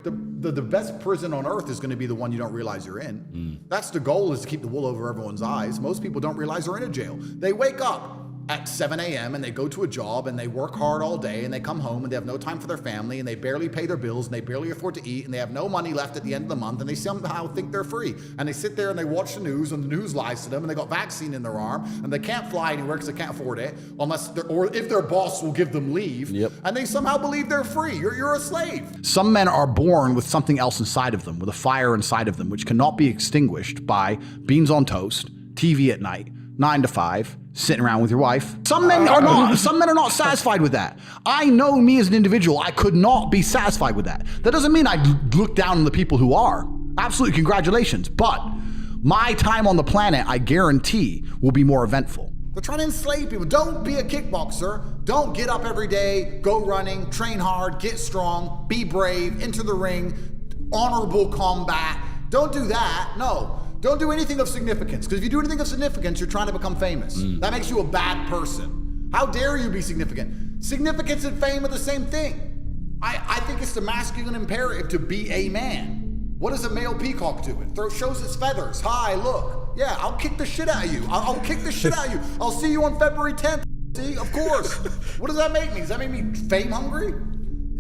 The best prison on earth is going to be the one you don't realize you're in. That's the goal, is to keep the wool over everyone's eyes. Most people don't realize they're in a jail. They wake up at 7 a.m. and they go to a job and they work hard all day and they come home and they have no time for their family and they barely pay their bills and they barely afford to eat and they have no money left at the end of the month and they somehow think they're free. And they sit there and they watch the news and the news lies to them and they got vaccine in their arm and they can't fly anywhere because they can't afford it or if their boss will give them leave. And they somehow believe they're free. You're a slave. Some men are born with something else inside of them, with a fire inside of them, which cannot be extinguished by beans on toast, TV at night, 9 to 5, sitting around with your wife. Some men are not satisfied with that. I know me as an individual, I could not be satisfied with that. That doesn't mean I look down on the people who are. Absolutely, congratulations. But my time on the planet, I guarantee, will be more eventful. They're trying to enslave people. Don't be a kickboxer. Don't get up every day, go running, train hard, get strong, be brave, enter the ring, honorable combat. Don't do that, no. Don't do anything of significance, because if you do anything of significance, you're trying to become famous. That makes you a bad person. How dare you be significant? Significance and fame are the same thing. I think it's the masculine imperative to be a man. What does a male peacock do? It shows its feathers. Hi, look. Yeah, I'll kick the shit out of you. I'll kick the shit out of you. I'll see you on February 10th. See, of course. What does that make me? Does that make me fame hungry?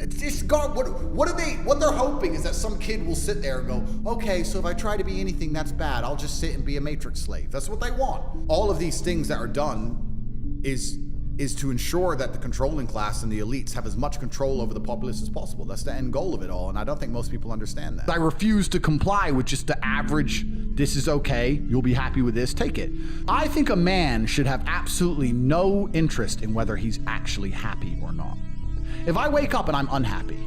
It's God. What they're hoping is that some kid will sit there and go, okay, so if I try to be anything that's bad, I'll just sit and be a matrix slave. That's what they want. All of these things that are done is to ensure that the controlling class and the elites have as much control over the populace as possible. That's the end goal of it all, and I don't think most people understand that. I refuse to comply with just the average, this is okay, you'll be happy with this, take it. I think a man should have absolutely no interest in whether he's actually happy or not. If I wake up and I'm unhappy,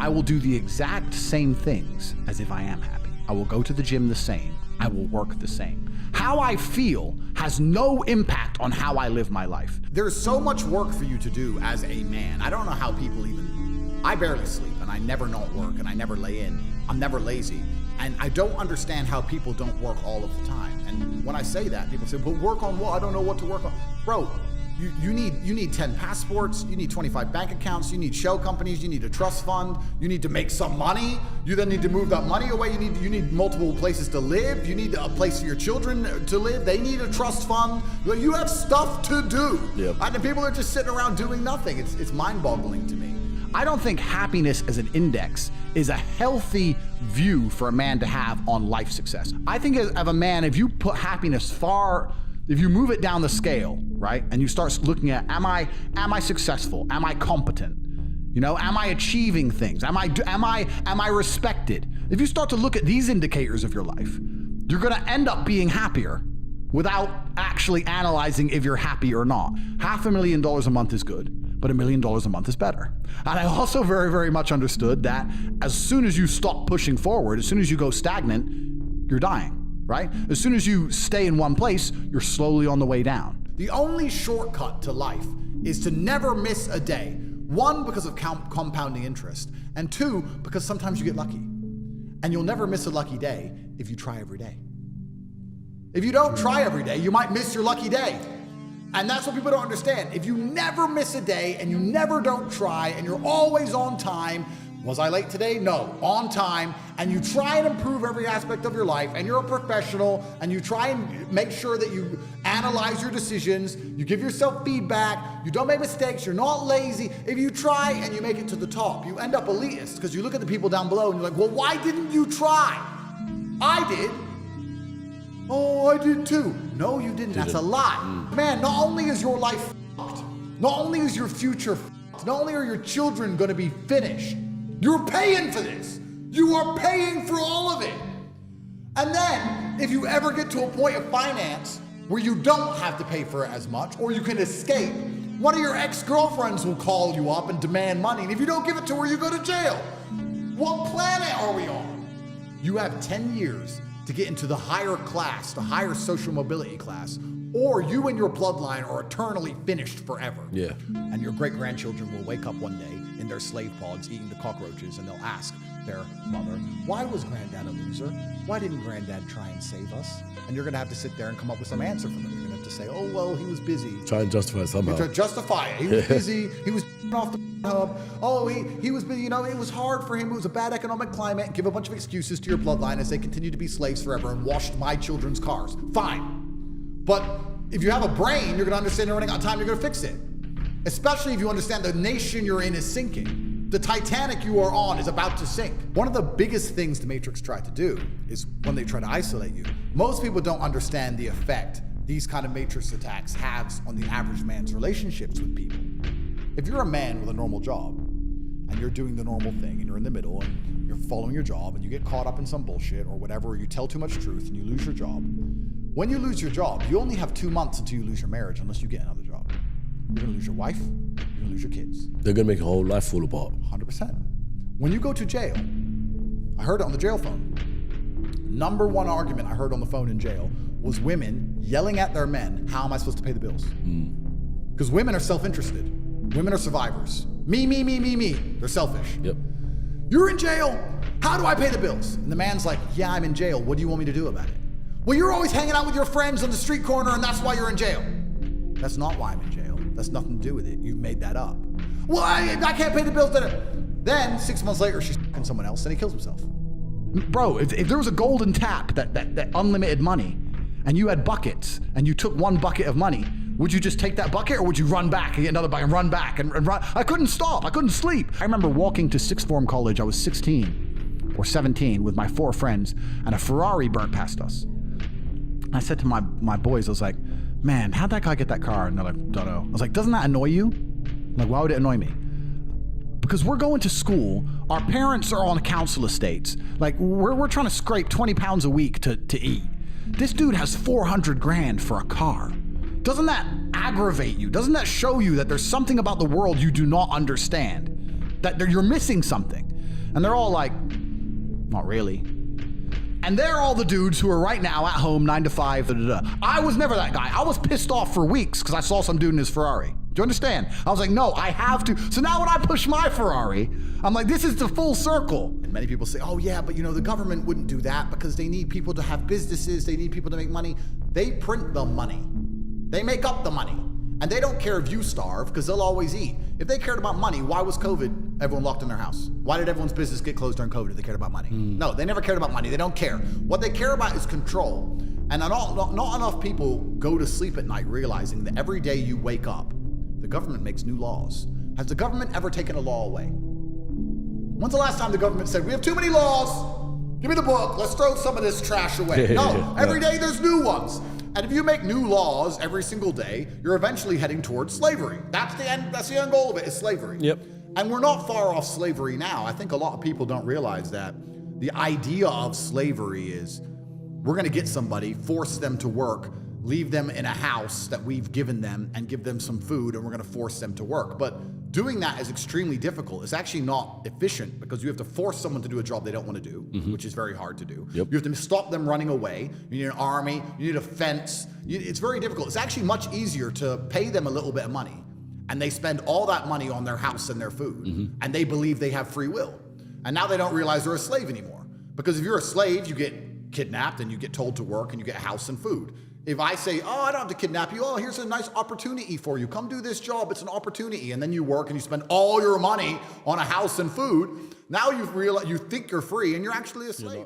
I will do the exact same things as if I am happy. I will go to the gym the same. I will work the same. How I feel has no impact on how I live my life. There's so much work for you to do as a man. I don't know how people I barely sleep and I never not work and I never lay in. I'm never lazy. And I don't understand how people don't work all of the time. And when I say that, people say, but work on what? I don't know what to work on. Bro, you need 10 passports, you need 25 bank accounts, you need shell companies, you need a trust fund, you need to make some money, you then need to move that money away, you need multiple places to live, you need a place for your children to live, they need a trust fund, you have stuff to do. And people are just sitting around doing nothing. It's mind-boggling to me. I don't think happiness as an index is a healthy view for a man to have on life success. I think as a man, if you put happiness if you move it down the scale, right, and you start looking at, am I successful? Am I competent? You know, am I achieving things? Am I respected? If you start to look at these indicators of your life, you're gonna end up being happier without actually analyzing if you're happy or not. $500,000 a month is good, but $1 million a month is better. And I also very, very much understood that as soon as you stop pushing forward, as soon as you go stagnant, you're dying. Right? As soon as you stay in one place, you're slowly on the way down. The only shortcut to life is to never miss a day. One, because of compounding interest, and two, because sometimes you get lucky. And you'll never miss a lucky day if you try every day. If you don't try every day, you might miss your lucky day. And that's what people don't understand. If you never miss a day and you never don't try and you're always on time, was I late today? No, on time, and you try and improve every aspect of your life, and you're a professional, and you try and make sure that you analyze your decisions, you give yourself feedback, you don't make mistakes, you're not lazy. If you try and you make it to the top, you end up elitist, because you look at the people down below and you're like, well, why didn't you try? I did. Oh, I did too. No, you didn't. That's a lie. Man, not only is your life fucked, not only is your future fucked, not only are your children gonna be finished, you're paying for this. You are paying for all of it. And then, if you ever get to a point of finance where you don't have to pay for it as much, or you can escape, one of your ex-girlfriends will call you up and demand money, and if you don't give it to her, you go to jail. What planet are we on? You have 10 years to get into the higher class, the higher social mobility class, or you and your bloodline are eternally finished forever. And your great-grandchildren will wake up one day in their slave pods eating the cockroaches, and they'll ask their mother, why was Granddad a loser? Why didn't Granddad try and save us? And you're gonna have to sit there and come up with some answer for them. You're gonna have to say, oh, well, he was busy. Try and justify it somehow. Justify it. He was busy. He was off the Oh, he was, you know, it was hard for him. It was a bad economic climate. And give a bunch of excuses to your bloodline as they continue to be slaves forever and washed my children's cars. Fine. But if you have a brain, you're going to understand you're running out of time. You're going to fix it. Especially if you understand the nation you're in is sinking. The Titanic you are on is about to sink. One of the biggest things the Matrix tried to do is when they try to isolate you, most people don't understand the effect these kind of Matrix attacks have on the average man's relationships with people. If you're a man with a normal job and you're doing the normal thing and you're in the middle and you're following your job and you get caught up in some bullshit or whatever, or you tell too much truth and you lose your job, when you lose your job, you only have 2 months until you lose your marriage unless you get another job. You're gonna lose your wife, you're gonna lose your kids. They're gonna make your whole life fall apart. 100%. When you go to jail, I heard it on the jail phone. Number one argument I heard on the phone in jail was women yelling at their men, how am I supposed to pay the bills? Because women are self-interested. Women are survivors. Me. They're selfish. Yep. You're in jail. How do I pay the bills? And the man's like, yeah, I'm in jail. What do you want me to do about it? Well, you're always hanging out with your friends on the street corner and that's why you're in jail. That's not why I'm in jail. That's nothing to do with it. You've made that up. Well, I can't pay the bills. Then 6 months later, she's f***ing someone else and he kills himself. Bro, if there was a golden tap, that unlimited money, and you had buckets, and you took one bucket of money, would you just take that bucket, or would you run back and get another bucket and run back and run? I couldn't stop. I couldn't sleep. I remember walking to sixth form college. I was 16 or 17 with my 4 friends, and a Ferrari burnt past us. And I said to my boys, I was like, man, how'd that guy get that car? And they're like, don't know. I was like, doesn't that annoy you? I'm like, why would it annoy me? Because we're going to school, our parents are on council estates. Like, we're trying to scrape 20 pounds a week to eat. This dude has 400 grand for a car. Doesn't that aggravate you? Doesn't that show you that there's something about the world you do not understand? That you're missing something? And they're all like, not really. And they're all the dudes who are right now at home, 9 to 5, I was never that guy. I was pissed off for weeks because I saw some dude in his Ferrari. Do you understand? I was like, no, I have to. So now when I push my Ferrari, I'm like, this is the full circle. And many people say, oh yeah, but you know, the government wouldn't do that because they need people to have businesses. They need people to make money. They print the money. They make up the money. And they don't care if you starve because they'll always eat. If they cared about money, why was everyone locked in their house? Why did everyone's business get closed during COVID if they cared about money? No, they never cared about money. They don't care. What they care about is control. And not enough people go to sleep at night realizing that every day you wake up, the government makes new laws. Has the government ever taken a law away? When's the last time the government said, we have too many laws, give me the book, let's throw some of this trash away? No, every day there's new ones. And if you make new laws every single day, you're eventually heading towards slavery. That's the end goal of it, is slavery. Yep. And we're not far off slavery now. I think a lot of people don't realize that the idea of slavery is we're gonna get somebody, force them to work, leave them in a house that we've given them and give them some food, and we're gonna force them to work. But doing that is extremely difficult. It's actually not efficient because you have to force someone to do a job they don't wanna do, which is very hard to do. Yep. You have to stop them running away. You need an army, you need a fence. It's very difficult. It's actually much easier to pay them a little bit of money, and they spend all that money on their house and their food, and they believe they have free will. And now they don't realize they're a slave anymore. Because if you're a slave, you get kidnapped and you get told to work and you get a house and food. If I say, oh, I don't have to kidnap you. Oh, here's a nice opportunity for you. Come do this job. It's an opportunity. And then you work and you spend all your money on a house and food. Now you think you're free and you're actually a slave.